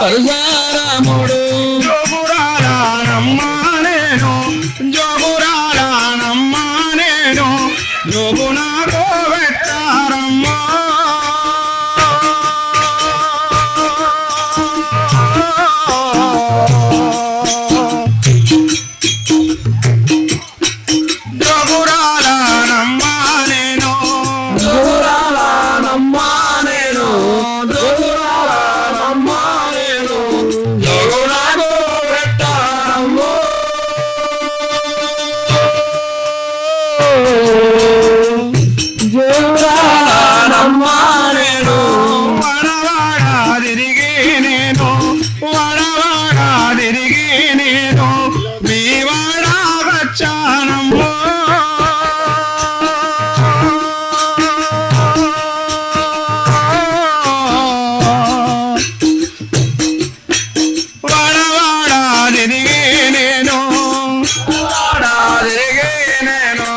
పరశురాముడు జోగురాలనమ్మా నేను జోగురాలనమ్మా నేను జోగు నాకు పెట్టారమ్మా జోగురాలనమ్మా నేను జోగురాలనమ్మా నేను జోగురాలనమ్మా నేను జోగు నాకు పెట్టారమ్మో జోగురాలనమ్మా నేను వడవాడ తిరిగి నేను వడవాడ తిరిగి నేను మీ వాడ వచ్చానమ్మో వడవాడ తిరిగి నేను వాడ తిరిగి నేను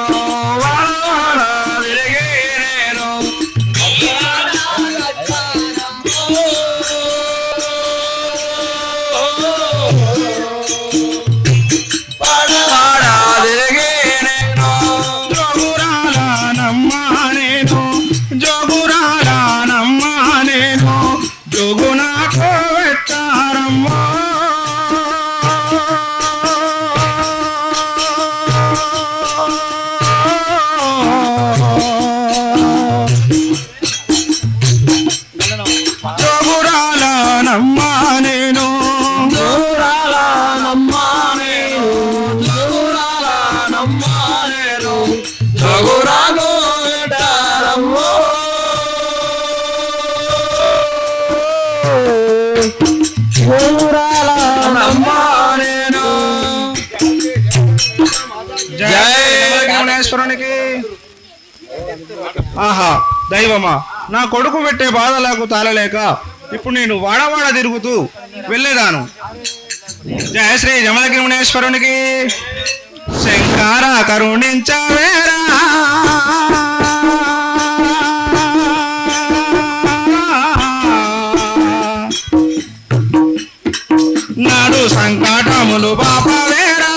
వడవాడ తిరిగి నేను వాడ తిరిగి నేను జోగురాలనమ్మా నేను జోగురాలనమ్మా నేను జోగు నాకు పెట్టారమ్మా జోగురాలనమ్మా నేను జోగురాలనమ్మా నేను జోగురాలనమ్మా నేను జోగు నాకు పెట్టారమ్మో జోగురాలనమ్మా నేను జై గణేశ్వరునికి. ఆహా దైవమా, నా కొడుకు పెట్టే బాధలకు తాళలేక ఇప్పుడు నేను వాడవాడ తిరుగుతూ వెళ్ళేదాను. జయ శ్రీ జమలగిరిమునేశ్వరునికి. శంకర కరుణించవేరా నాడు సంకటములు బాపవేరా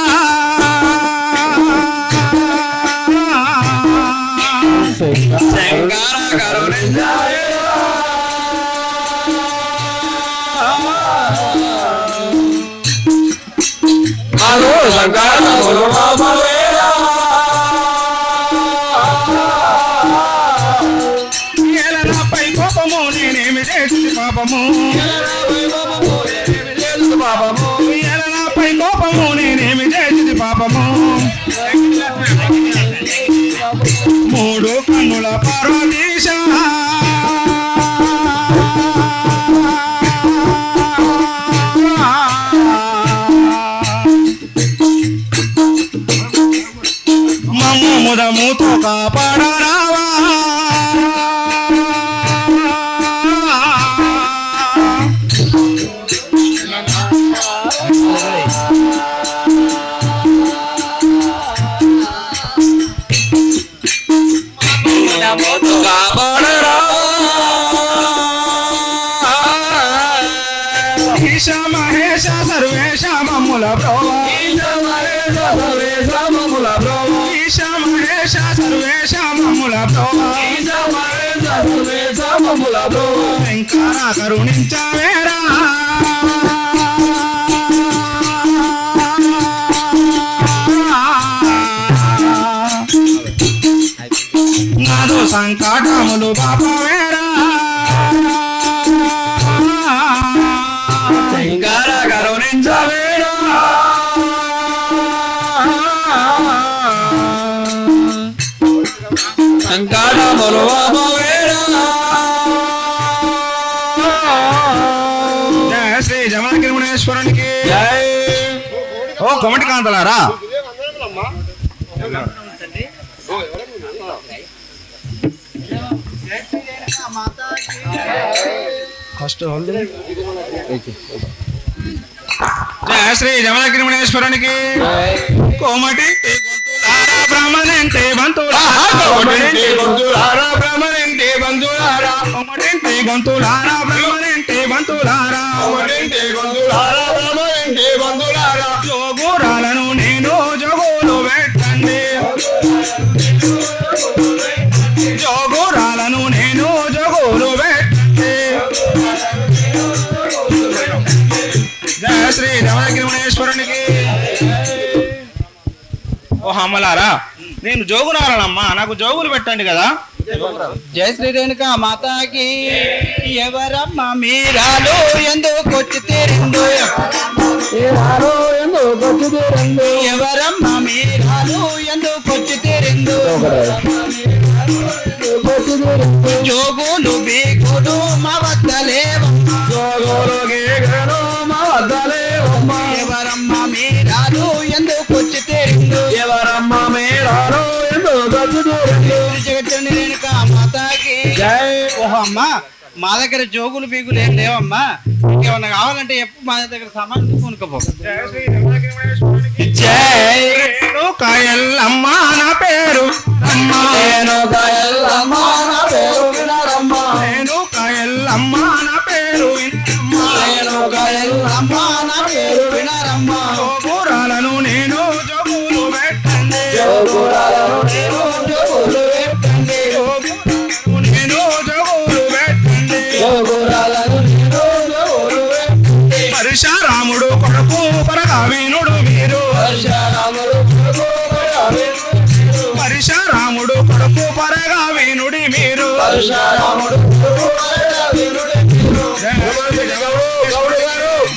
శంకర కరుణించవేరా నాడు సంకటములు బాపవేరా ఏలనాపై కోపము నేనేమి చేసి పాపము ఏలనాపై కోపము నేనేమి చేసి పాపము మూడు కన్నుల పార్వతీశ మమ్ము ముదముతో కాపాడరావా ఈశ మహేశ సర్వేశ మమ్ముల బ్రోవా ఈశ మహేశ సర్వేశ మమ్ముల బ్రోవా శంకర కరుణించవేరా నాదు సంకటములు బాపవేరా శంకర కరుణించవేరా సంకటములు బాపవేరా జయ శ్రీ జమలగిరిమునేశ్వరునికి. జై ఓ కొమటి కాంతలారా, ఫస్ట్ జయ శ్రీ జమలగిరిమునేశ్వరునికి. కోమటి గొంతులారా బ్రహ్మనంటే బంతులారా గొంతులారా బ్రహ్మనింటి బంధులారా కోమటి గొంతులారా బ్రహ్మనంటే బంతులారా కోమటింటి బంధులారా బ్రహ్మనింటి బంధులారా జోగురాలను నేను జోగులు పెట్టండి జోగురాలను నేను జోగులు పెట్టండి జయ శ్రీ రమణగిరిమణేశ్వరునికి. ఓ అమ్మలారా నేను జోగురాలనమ్మా నాకు జోగులు పెట్టండి కదా. జయ శ్రీ రేణుక మాతాకి ఎవరమ్మ మీరాలు ఎందుకు వచ్చి తీరిందు ఎవరమ్మ మీరాలు ఎందుకు వచ్చి తీరిందు జోగులు బీగులు మా వద్దలేవమ్మ ఎవరమ్మ మీరాలు ఎందుకు వచ్చి తీరిందు ఎవరమ్మ మేడారో జగచ్చండి రేణుక మాతాకి ఓహో అమ్మ మా దగ్గర జోగులు బీగులు ఏం లేవమ్మా ఇంకేమన్నా కావాలంటే ఎప్పుడు మా దగ్గర సామాన్ కొనుక్కోపో. జై రేణుకాయల్లమ్మ నా పేరు అమ్మ రేణుకాయల్లమ్మ నా పేరు వినరమ్మ రేణుకాయల్లమ్మ నా పేరు వినరమ్మ రేణుకాయల్లమ్మ నా పేరు వినరమ్మ జోగురాలను నేను జోగులు పెట్టండి జోగురాలను నేను జోగులు పెట్టండి నేను జోగులు పెట్టండి జోగురాలను నేను జోగులు పెట్టండి పరశురాముడు కొడుకు పరగావినుడు మీరు పరశురాముడు పరశురాముడు కొడుకు పరగావినుడి మీరు పరశురాముడు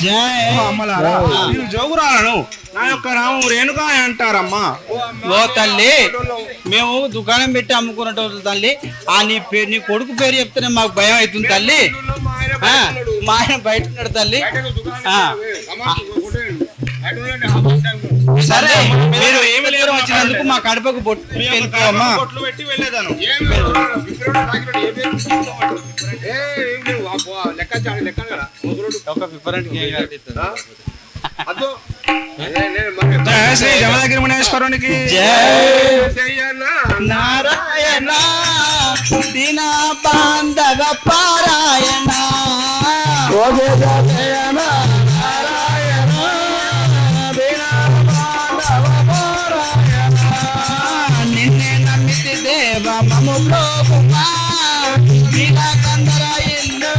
జై అమ్మలారా నేను జోగురాలను నా యొక్క నామం రేణుకా అంటారమ్మా. ఓ తల్లి మేము దుకాణం పెట్టి అమ్ముకున్నట్టు తల్లి ఆ నీ కొడుకు పేరు చెప్తేనే మాకు భయం అవుతుంది తల్లి. మా ఆయన బయట ఉన్నాడు తల్లి. సరే మీరు ఏమి లేరు వచ్చినందుకు మా కడపకు వెళ్ళిపోమ్మా. పెట్టి వెళ్ళేదాను జయ శ్రీ జమదగిరిమణేశ్వరునికి నారాయణ దీన బాంధవ పారాయణ నిన్నే నమ్మితి దేవ మము ప్రభుమా నీలకందర ఇల్లు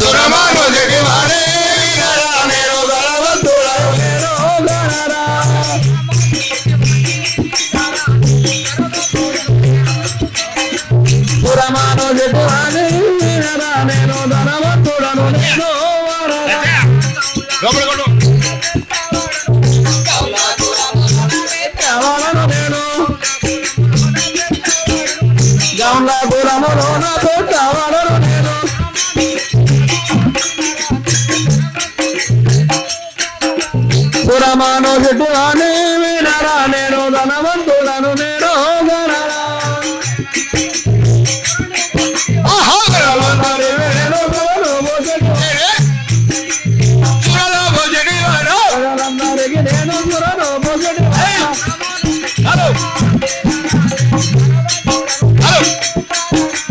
పురమాను చెట్టు అని వినరా నేను ధనవంతులను నేను గనరా నేను ధనవంతులను నేను గనరా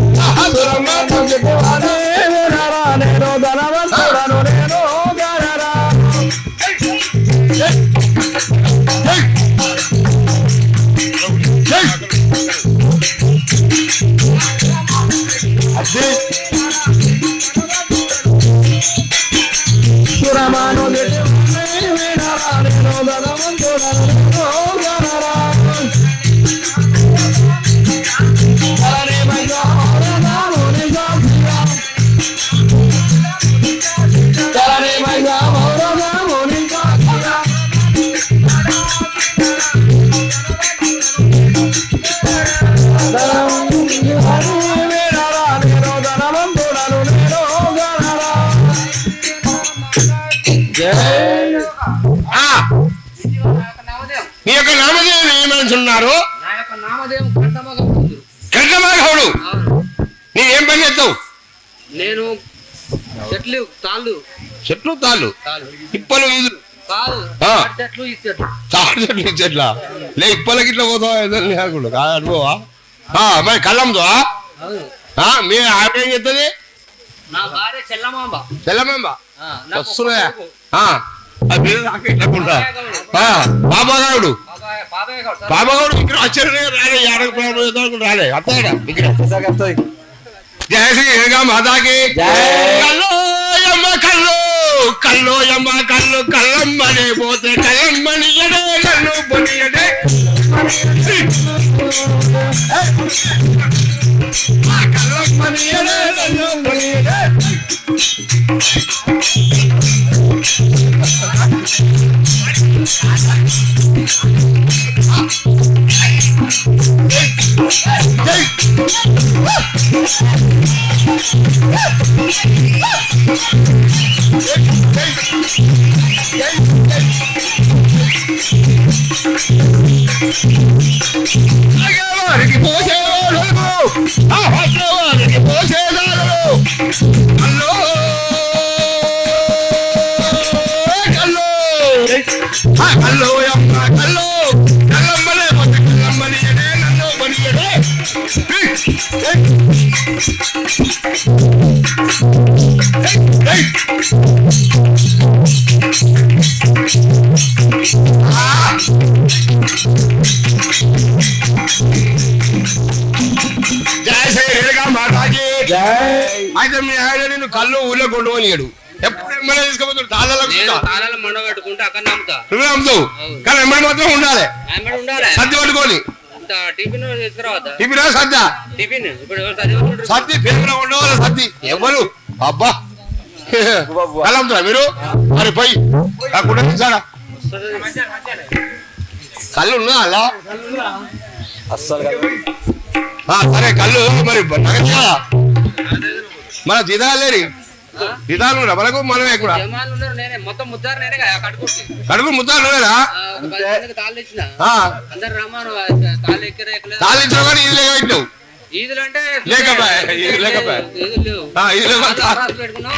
పురమాను వినరా నేను ధనవంతులను నేను గనరా నేను ధనవంతులను నామదేవి ఏమని ఉన్నారు? నా యొక్క నామదేవం కంఠమగౌడు. కంఠమాగౌడు, నీవేం పని చేస్తావు? నేను చెట్లు తాళ్ళు చెట్లు తాళ్ళు ఇప్పలు ఈదులు కాదు ఆ. చెట్లు ఈ చెట్లు తాడు చెట్లు ఇచ్చేట్లా లే ఇప్పలకి ఇట్లా పోతావు కాదు అనుకోవా? మరి కళ్ళంతో అవును. మీ ఆవిడ ఏం చెప్తుంది? నా భార్య చెల్లమాంబ. తెల్లమేంబ ఆ, నాకు వస్తున్నాయా? కొడుకు. బాబాగాడు బాబాయ్ గౌడ్ సార్. బాబాగాడు విగ్రహం ఆశ్చర్యంగా రాలే, ఏడకు రాలే అత్తయ్య విగ్రహం. జయ శ్రీ రేగా మాతాకి కల్లో యమ్మ కల్లో కల్లో యమ్మ కల్లు కల్లమ్మనే పోతే కల్లమ్మని ఎడే నన్ను బొని ఎడే కల్లమ్మని ఎడే నన్ను బొని ఎడే. వారికి పోసేవాళ్ళు ఆ వారికి పోసేదారులు కల్లో కల్లో కల్లో అమ్మ కల్లో కల్లమ్మనే పోతే కల్లమ్మని ఎడే నన్ను బని ఎడే. జయ శ్రీ రేగా మాతాజీ. అయితే మీ ఆయన నిన్ను కళ్ళు ఊళ్ళో కొండవనియాడు, ఎప్పుడు ఎమ్మెల్యే తీసుకుపోతాడు తాళాలకు నేను తాళాలు మండ పెట్టుకుంటే అక్కడ నమ్ముతా. నువ్వే అమ్ముతావు, కానీ ఎమ్మడి మాత్రం ఉండాలి ఆమె ఉండాలి. సర్ది పట్టుకొని. టిఫిన్ తీసుకురావద్దా? టిఫిన్ సద్దా టిఫిన్ ఇప్పుడు ఎవరు చదివారు? సర్ది పేపర్ ఉండవాలి సర్ది ఎవరు అబ్బా కళ్ళు అమ్ముతారా మీరు? మరి పోయి కూడా తీసాడా కళ్ళు ఉన్నా అలా సరే కళ్ళు మరి నగదా మన జిదాలేరి జిదాలు మనకు మనమే కూడా జమాలు ఉన్నారు, నేనే మొత్తం ముద్దారు నేనే కదా కట్టుకుంటే. కడుపు ముద్దాలు లేదా? ఒక 10 మందికి తాళ్ళు ఇచ్చిన. అందరు రమ్మను తాళ్ళు ఎక్కరే ఎక్కలేదు. తాళించవు కానీ ఇది లేకపోయావు ఈదులు అంటే లేకపోయా ఇది లేకపోయా ఈదులు లేవు. ఇది ఆరాసు పెట్టుకున్నాం.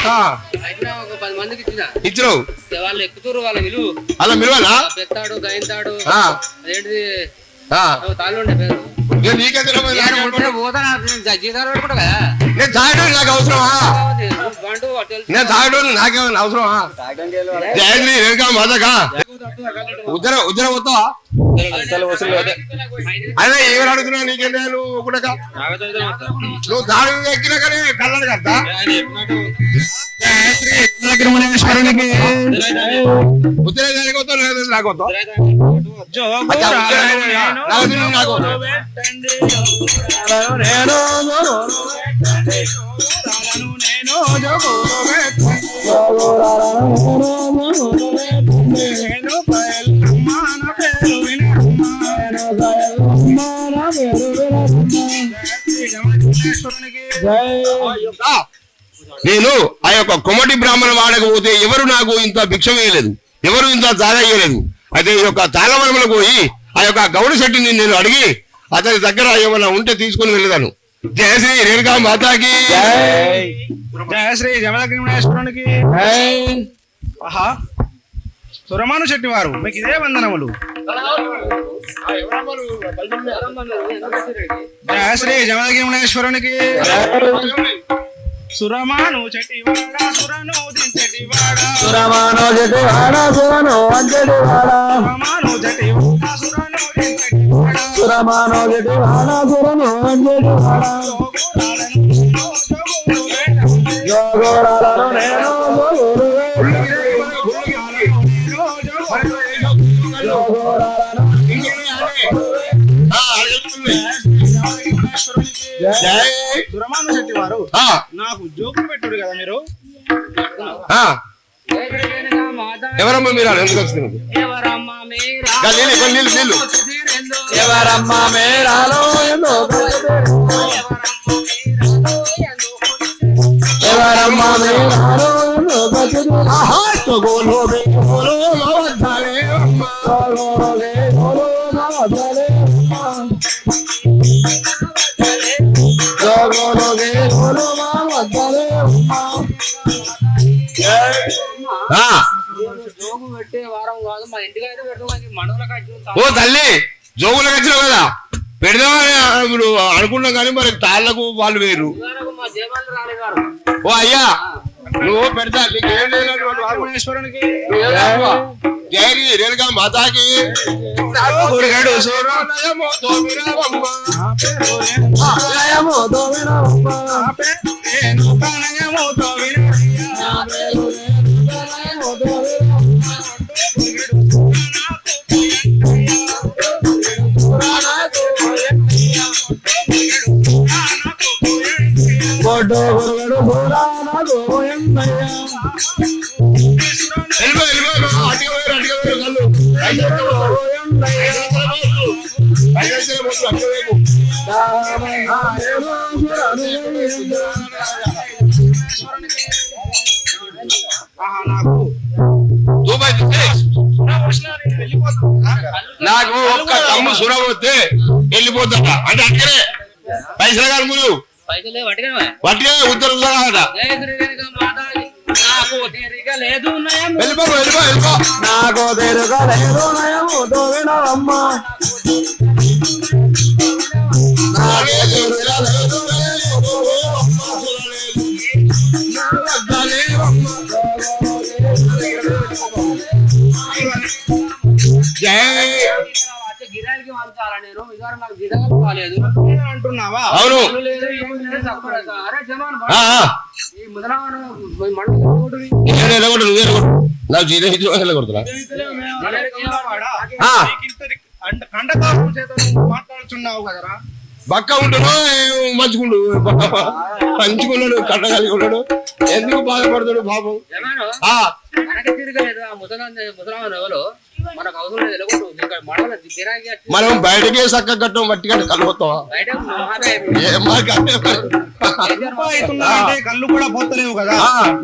అయినా ఒక 10 మందికి ఇచ్చిన. ఇచ్చినావు వాళ్ళు ఎక్కుతారు, వాళ్ళ విలువ అలా మిరవాలా పెత్తాడు గైంతాడు అదేంటిది తాళ్ళు ఉండే పేరు. నీకే పోతా జీతాలు పెట్టుకుంటా కదా. నేను తాగడం నాకు అవసరమా? బండు తెలుసు. నేను తాగడం నాకేమైనా అవసరమా? జయంతి రేఖా మాదకా ఉద్దర పోతావా? అదే ఏమని అడుగుతున్నావు? నీకేంటే నువ్వు ఒకటక నువ్వు దాడి ఎక్కినా కానీ కళ్ళని కడతా శ్రీమణేశ్వరునికి ఉత్తర దానికి వస్తావు లేదా నాకు వస్తావు నాకు నేను ఆ యొక్క కొమటి బ్రాహ్మణ వాడకు పోతే ఎవరు నాకు ఇంత భిక్ష వేయలేదు, ఎవరు ఇంత జాగా వేయలేదు. అయితే ఈ యొక్క తాళవనములకు పోయి ఆ యొక్క గౌడ శెట్టిని నేను అడిగి అతని దగ్గర ఏమైనా ఉంటే తీసుకుని వెళ్ళదాను. జయ శ్రీ రేణుకా మాతాకి జయ శ్రీ జమదగ్నిమేశ్వరునికి. ఆహా సురమాను శెట్టి వారు మీకు ఇదే వందనములు. జయ శ్రీ జమదగ్నిమేశ్వరునికి. సురమాను చెట్టివాడ సురను దించెటివాడ సురమానో చెట్టివాడ సురను అంచెటివాడ సురమాను చెట్టివాడ సురను దించెటివాడ సురమానో చెట్టివాడ సురను అంచెటివాడ జోగోరాలను నేను సురమాను శెట్టి వారు నాకు జోకులు పెట్టుడు కదా మీరు. ఎవరమ్మా మీరు ఎందుకు వస్తున్నారు? నీళ్ళు నీళ్ళు ఎవరమ్మ మేరాలో ఎవరమ్మ మేరాలో గోలో ఓలు మా వద్దలే ఉమ్మా. ఆ, జోగు పెట్టే వారం కాదు మా ఇంటికి అయితే పెడతాం మనవలకు ఓ తల్లి జోగులకు వచ్చినావు కదా పెడదామని ఇప్పుడు అనుకున్నాం కానీ మరి తాళ్ళకు వాళ్ళు వేరు. మా దేవాలు రాలేవారు ఓ అయ్యా నువ్వు పెడతా నీకేం లేదు రామేశ్వరునికి జైరి రేణుగా మాతాకి గురిగడు లయము దోమిన ఉమ్మా. రేణుకానయము నా పేరు లయము దోమిన ఉమ్మా. గొడ్డు గురుగడు పురాణ గోయందయ్య. నాకు ఒక్క తమ్ము సుర పోతే వెళ్ళిపోతాడ అంటే అక్కడే పైసలు కలుగులు పైసలు పట్టుకుని వట్టిగా ఉత్తరం నాకు తీరిక లేదు నయం. వెళ్ళిపో వెళ్ళిపో వెళ్ళిపో నాకు తిరగలేదు నయము దోమిన అమ్మ. నాకే తిరగలేదు నయము దోమిన అమ్మ. నా వద్దలే అమ్మ. జై గిరానికి పంచాలా నేను ఇదివరకు నాకు గిరాలు కాలేదు అంటున్నావా? అవును పనులు లేదు ఏం లేదు తక్కువ లేదు. అరే జమాన్ ఈ ముదరావన మండలం నేను ఎలాగొట్టు నువ్వు ఎలాగొట్టు నాకు జీతం ఇచ్చి వెళ్ళగొడుతున్నా కండకాలం చేత మాట్లాడుతున్నావు కదరా. బక్క ఉంటాడు మంచుకుండు మంచుకున్నాడు కట్ట కలిగి ఉన్నాడు ఎందుకు బాధపడతాడు పాపం. జమాను ఆ మనకి తిరగలేదు ఆ ముదరావన ఎవరు మనకు అవసరం లేదు ఎలాగొట్టు ఇక్కడ మండలం గిరాకి వచ్చి మనం బయటకే చక్క కట్టం మట్టి కట్ట కలుగుతావా బయట అవుతున్నాయంటే కళ్ళు కూడా పోతలేవు కదా.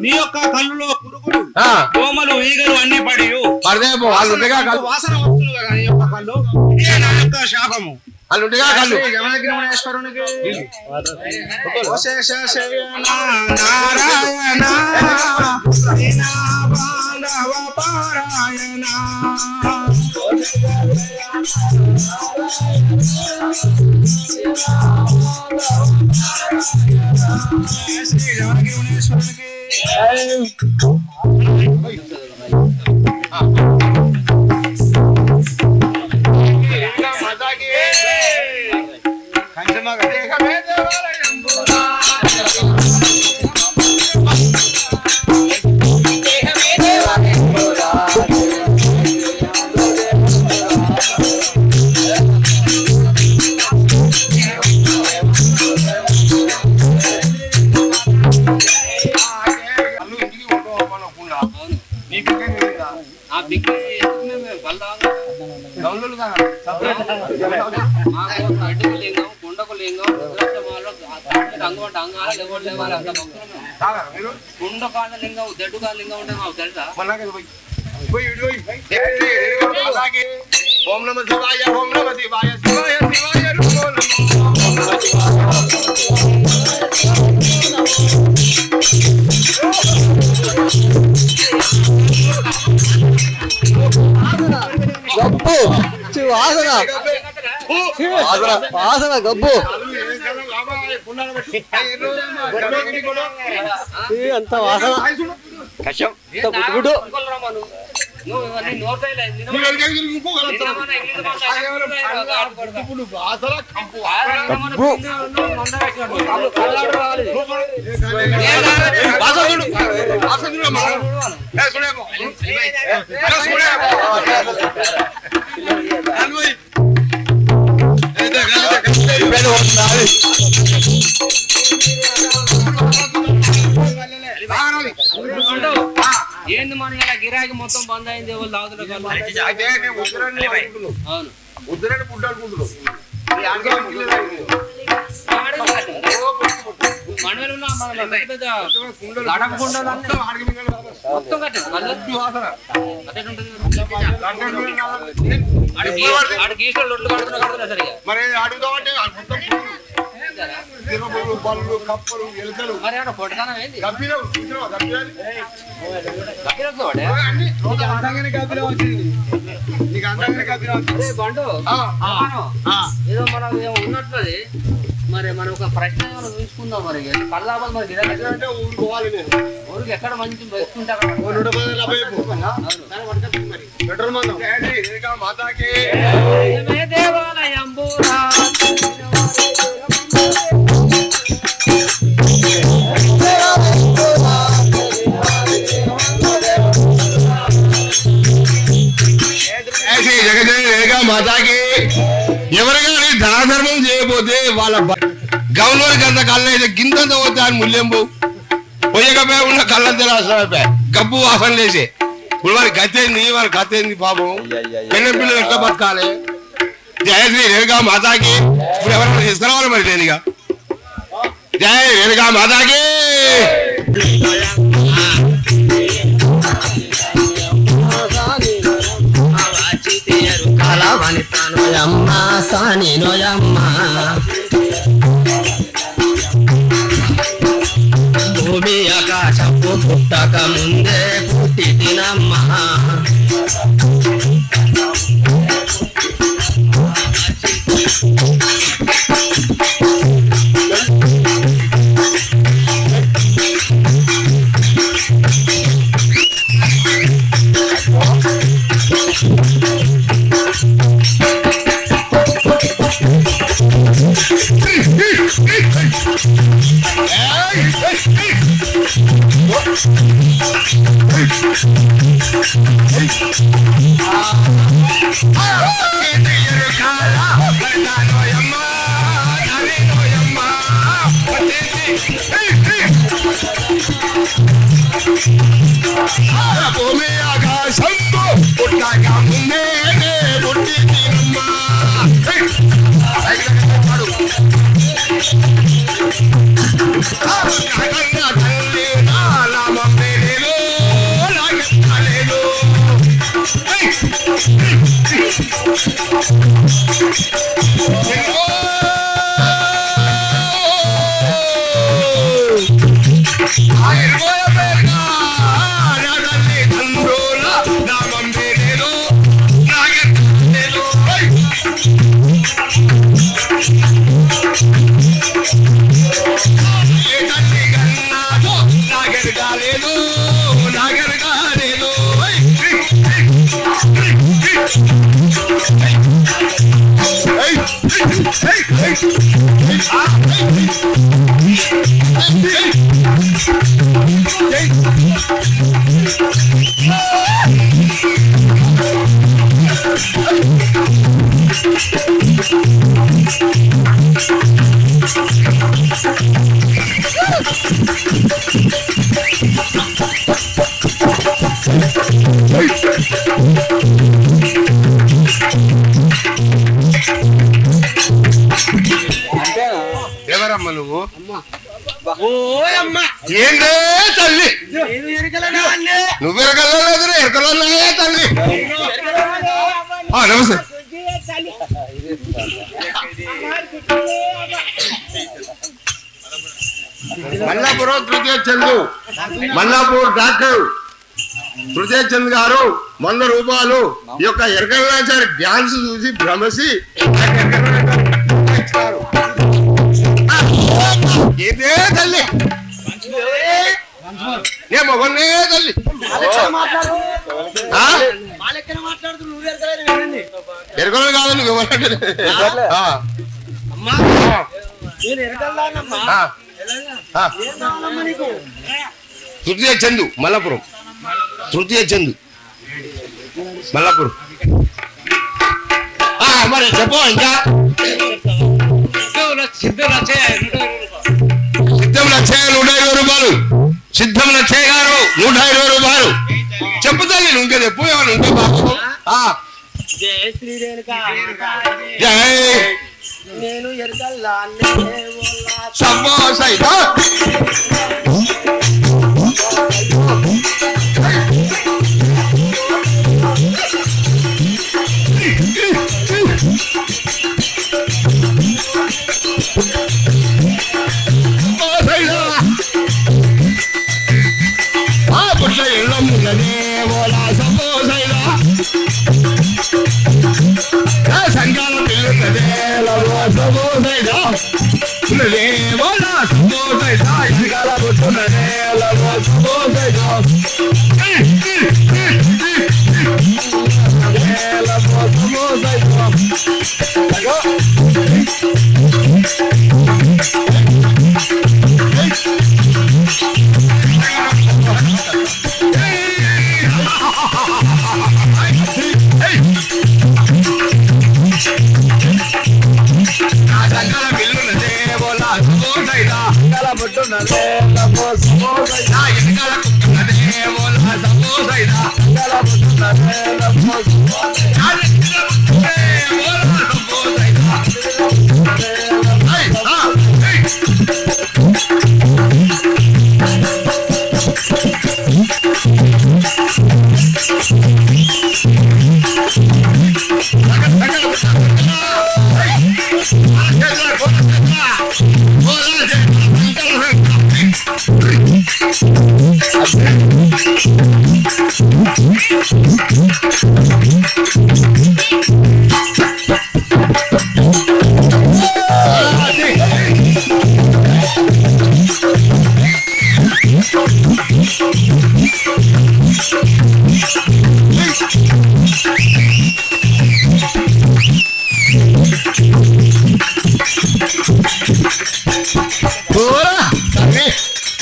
నీ యొక్క కళ్ళులో పురుగులు దోమలు ఈగలు అన్ని పడి పడితే వాళ్ళు ఉంటేగా కళ్ళు వాసన వస్తుంది కదా నీ యొక్క కళ్ళు. ఇదే నా యొక్క శాపము. వాళ్ళు ఉంటేగా కళ్ళు యమనగిరిమణేశ్వరునికి ఓశేష శయన నారాయణ దీనా బాంధవ పారాయణ. శ్రీ యమనగిరిమణేశ్వరునికి ఆ బిగ్గి అడ్డుకు లింగం కుండకు లింగం అంగమంటే అంగాలు ఎవరు లేవాలి అంత భక్తులు కుండ కాద లింగం దడ్డు కాద లింగం ఉంటే మాకు తెలుసా. ఓం నమ శివాయ ఓం నమ శివాయ శివాయ శివాయ ఓం నమ గబ్బు వాసన వాసన గబ్బు అంత వాసన గుడ్డు ఏంది మన ఇలా గిరాకి మొత్తం బంద్ అయింది ఎవరు తాగుతున్నారు. అవును ఉద్దరని పుట్టాడుకుంటున్నావు మనవేలు మొత్తం కట్టాను మరి అడుగుతామంటే వచ్చారా పళ్ళు కప్పలు ఎలుకలు మరి ఏమన్నా పొట్టతనం ఏంది గబ్బిలం చూసినావా గబ్బిలాన్ని? అదే బండు ఏదో మనం ఏమో ఉన్నట్లది మరి మనం ఒక ప్రశ్న ఏమైనా చూసుకుందాం మరి కల్లాబాద్ మరి అంటే ఊరుకోవాలి నేను ఊరికి ఎక్కడ మంచి బెస్ట్ అక్కడ పెట్రోల్ మందం మాతాకి దేవాలయం జగజగా మాతాకి ఎవరు కానీ దానధర్మం చేయకపోతే వాళ్ళ గవర్నర్ గంత కళ్ళ అయితే గింతంత పోతే అని ముల్యంబు పోయకపోయా ఉన్న కళ్ళంతా రాసిపోయా గబ్బు వాసన లేసే ఇప్పుడు వారి గతేంది వారి గతేంది పాపం పెళ్ళ పిల్లలు ఎట్లా బతకాలి జయశ్రీ రేణుగా మాతాకి ఇప్పుడు ఎవరైనా తీసుకురావాలి మరి నేనుగా జయ రేణుగా మాతాకి భూమి ఆకాశపు పుట్టక ముందే పుట్టి తినమ్మా భూమి ఆకాశం పుట్టక ముందే పుట్టి తినమ్మా తల్లి నామమ్మే లేదు నాగలేదు ఎవరమ్మా నువ్వు ఏందే తల్లి నువ్వు ఎరగలేదు ఎరకలే తల్లి నమస్తే మల్లాపురం తృతీయ చందు మల్లాపూర్ డాక్టర్ తృతీయ చంద్ గారు 100 రూపాయలు ఈ యొక్క ఎరకలనాచారి డ్యాన్స్ చూసి భ్రమసి ఏదే తల్లి ఏ మొగన్నే తల్లి ఎరకలు కాదు నువ్వు తృతీయ చందు మల్లాపురం తృతీయ చందు మల్లాపురం మరి చెప్పు ఇంకా సిద్ధం లచ్చయ్య 120 రూపాయలు సిద్ధం లచ్చయ్య గారు 120 రూపాయలు చెప్పు తల్లి నువ్వు ఇంకా చెప్పు ఏమన్నా ఉంటే బాబు జై నేను ఎరగల్లా ఉన్నదే ఓలా సబ్బో సైదా సంఘాల పిల్లున్నదే లవో సబ్బో సైదా ఉన్నదే ఓలా సబ్బో సైదా సంఘాల పుట్టున్నదే లవో సబ్బో సైదా లవో సబ్బో సైదా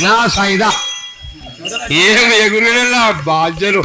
నా సైదా ఏం ఎగురులా బాధ్యలు